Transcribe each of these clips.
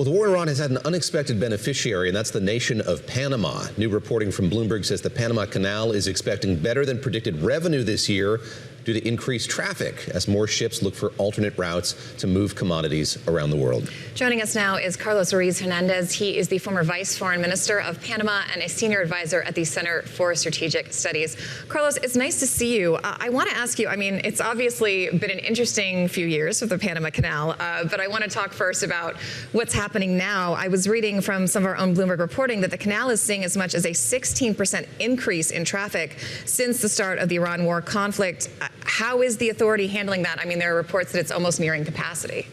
Well, the war in Iran has had an unexpected beneficiary, and that's the nation of Panama. New reporting from Bloomberg says the Panama Canal is expecting better than predicted revenue this year due to increased traffic as more ships look for alternate routes to move commodities around the world. Joining us now is Carlos Ruiz-Hernandez. He is the former Vice Foreign Minister of Panama and a senior advisor at the Center for Strategic Studies. Carlos, it's nice to see you. I want to ask you, I mean, it's obviously been an interesting few years with the Panama Canal, but I want to talk first about what's happening now. I was reading from some of our own Bloomberg reporting that the canal is seeing as much as a 16% increase in traffic since the start of the Iran war conflict. How is the authority handling that? I mean, there are reports that it's almost nearing capacity.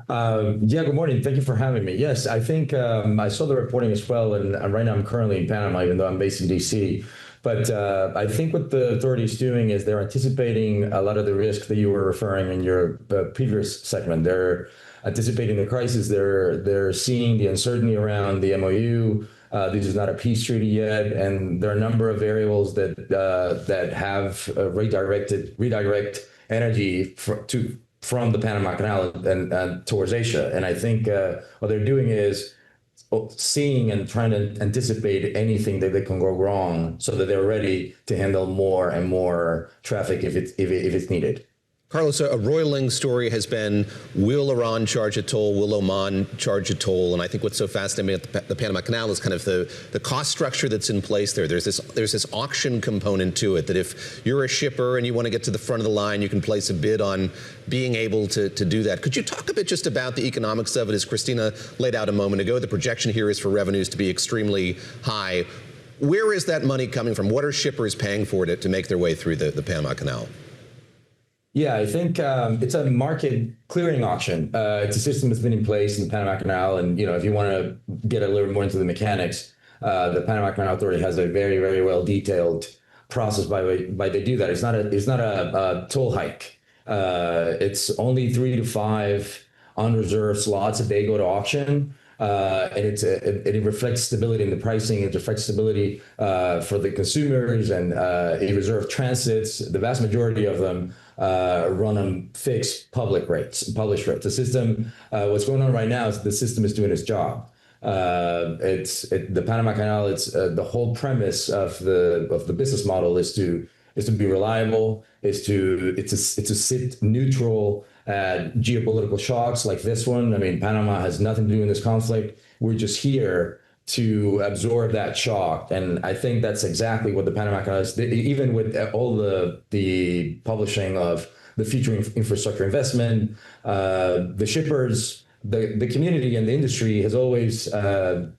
Yeah, good morning. Thank you for having me. Yes, I think I saw the reporting as well, and right now I'm currently in Panama, even though I'm based in D.C. But I think what the authority is doing is they're anticipating a lot of the risks that you were referring in your previous segment. They're anticipating the crisis. They're seeing the uncertainty around the MOU. This is not a peace treaty yet, and there are a number of variables that have redirect energy from the Panama Canal and towards Asia. And I think what they're doing is seeing and trying to anticipate anything that can go wrong, so that they're ready to handle more and more traffic if it's needed. Carlos, a roiling story has been, will Iran charge a toll? Will Oman charge a toll? And I think what's so fascinating about the Panama Canal is kind of the cost structure that's in place there. There's this auction component to it, that if you're a shipper and you want to get to the front of the line, you can place a bid on being able to do that. Could you talk a bit just about the economics of it? As Christina laid out a moment ago, the projection here is for revenues to be extremely high. Where is that money coming from? What are shippers paying for it to make their way through the Panama Canal? Yeah, I think it's a market clearing auction. It's a system that's been in place in the Panama Canal, and if you want to get a little more into the mechanics, the Panama Canal Authority has a very, very well detailed process by they do that. It's not a toll hike. It's only 3 to 5 unreserved slots if they go to auction. And it reflects stability in the pricing. It reflects stability for the consumers, and it reserves transits. The vast majority of them run on fixed published rates. The system, what's going on right now is the system is doing its job. The Panama Canal. It's the whole premise of the business model is to be reliable. It's to sit neutral at geopolitical shocks like this one. I mean, Panama has nothing to do in this conflict. We're just here to absorb that shock. And I think that's exactly what the Panama Canal is. Even with all the publishing of the future infrastructure investment, the shippers, the community and the industry has always, when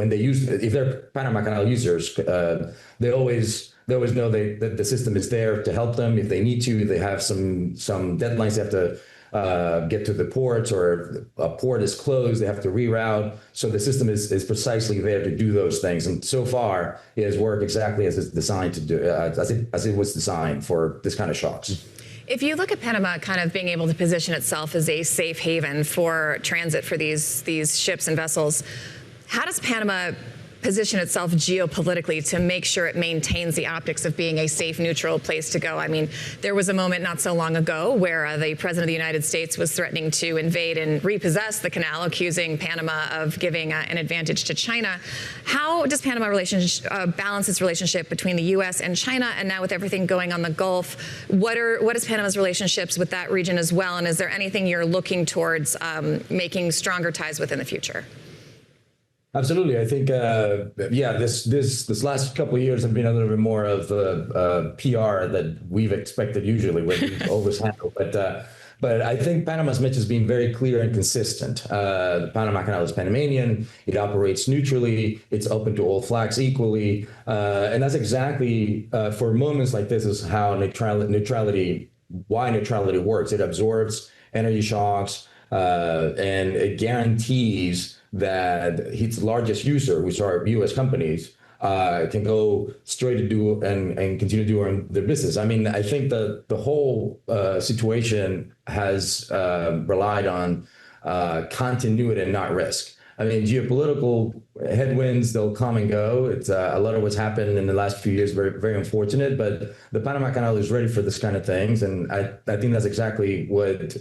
they use, if they're Panama Canal users, they always know that the system is there to help them if they need to. They have some deadlines. They have to get to the ports, or a port is closed, they have to reroute. So the system is precisely there to do those things. And so far, it has worked exactly as it's designed to do, as it was designed for this kind of shocks. If you look at Panama kind of being able to position itself as a safe haven for transit for these ships and vessels, how does Panama position itself geopolitically to make sure it maintains the optics of being a safe, neutral place to go? I mean, there was a moment not so long ago where the President of the United States was threatening to invade and repossess the canal, accusing Panama of giving an advantage to China. How does Panama balance its relationship between the U.S. and China? And now with everything going on the Gulf, what is Panama's relationships with that region as well? And is there anything you're looking towards making stronger ties with in the future? Absolutely. I think, this last couple of years have been a little bit more of PR that we've expected usually, where we always handle. But I think Panama's message has been very clear and consistent. The Panama Canal is Panamanian. It operates neutrally. It's open to all flags equally. And that's exactly, for moments like this, is how neutrality works. It absorbs energy shocks, and it guarantees that its largest user, which are U.S. companies, can go straight to do and continue doing their business. I mean, I think the whole situation has relied on continuity and not risk. I mean, geopolitical headwinds, they'll come and go. It's a lot of what's happened in the last few years, very, very unfortunate, but the Panama Canal is ready for this kind of things. And I think that's exactly what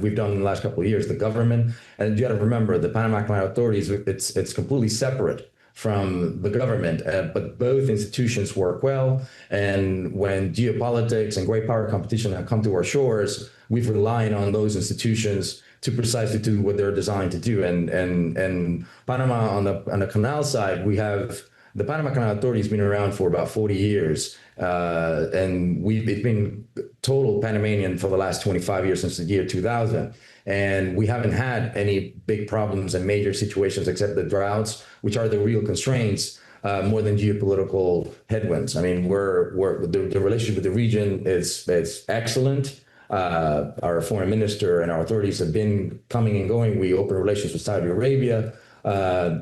we've done in the last couple of years. The government, and you got to remember, the Panama Canal authorities, it's completely separate from the government, but both institutions work well. And when geopolitics and great power competition have come to our shores, we've relied on those institutions to precisely do what they're designed to do. And Panama on the canal side, we have the Panama Canal Authority has been around for about 40 years, and it's been total Panamanian for the last 25 years, since the year 2000. And we haven't had any big problems and major situations except the droughts, which are the real constraints, more than geopolitical headwinds. I mean, the relationship with the region is excellent. Our foreign minister and our authorities have been coming and going. We opened relations with Saudi Arabia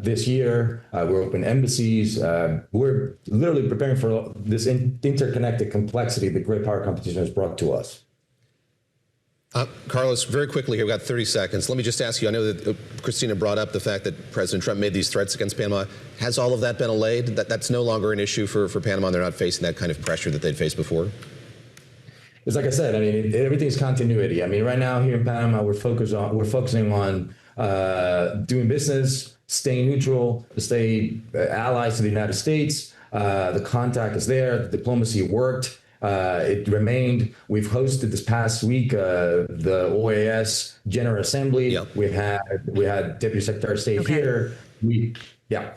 this year. We're open embassies. We're literally preparing for this interconnected complexity that great power competition has brought to us. Carlos, very quickly here, we've got 30 seconds. Let me just ask you, I know that Christina brought up the fact that President Trump made these threats against Panama. Has all of that been allayed? That's no longer an issue for Panama, and they're not facing that kind of pressure that they'd faced before? It's like I said, I mean, everything's continuity. I mean, right now here in Panama, we're focusing on doing business, staying neutral, stay allies to the United States. The contact is there. The diplomacy worked. It remained. We've hosted this past week the OAS General Assembly. Yep. We had Deputy Secretary of State here. Yeah.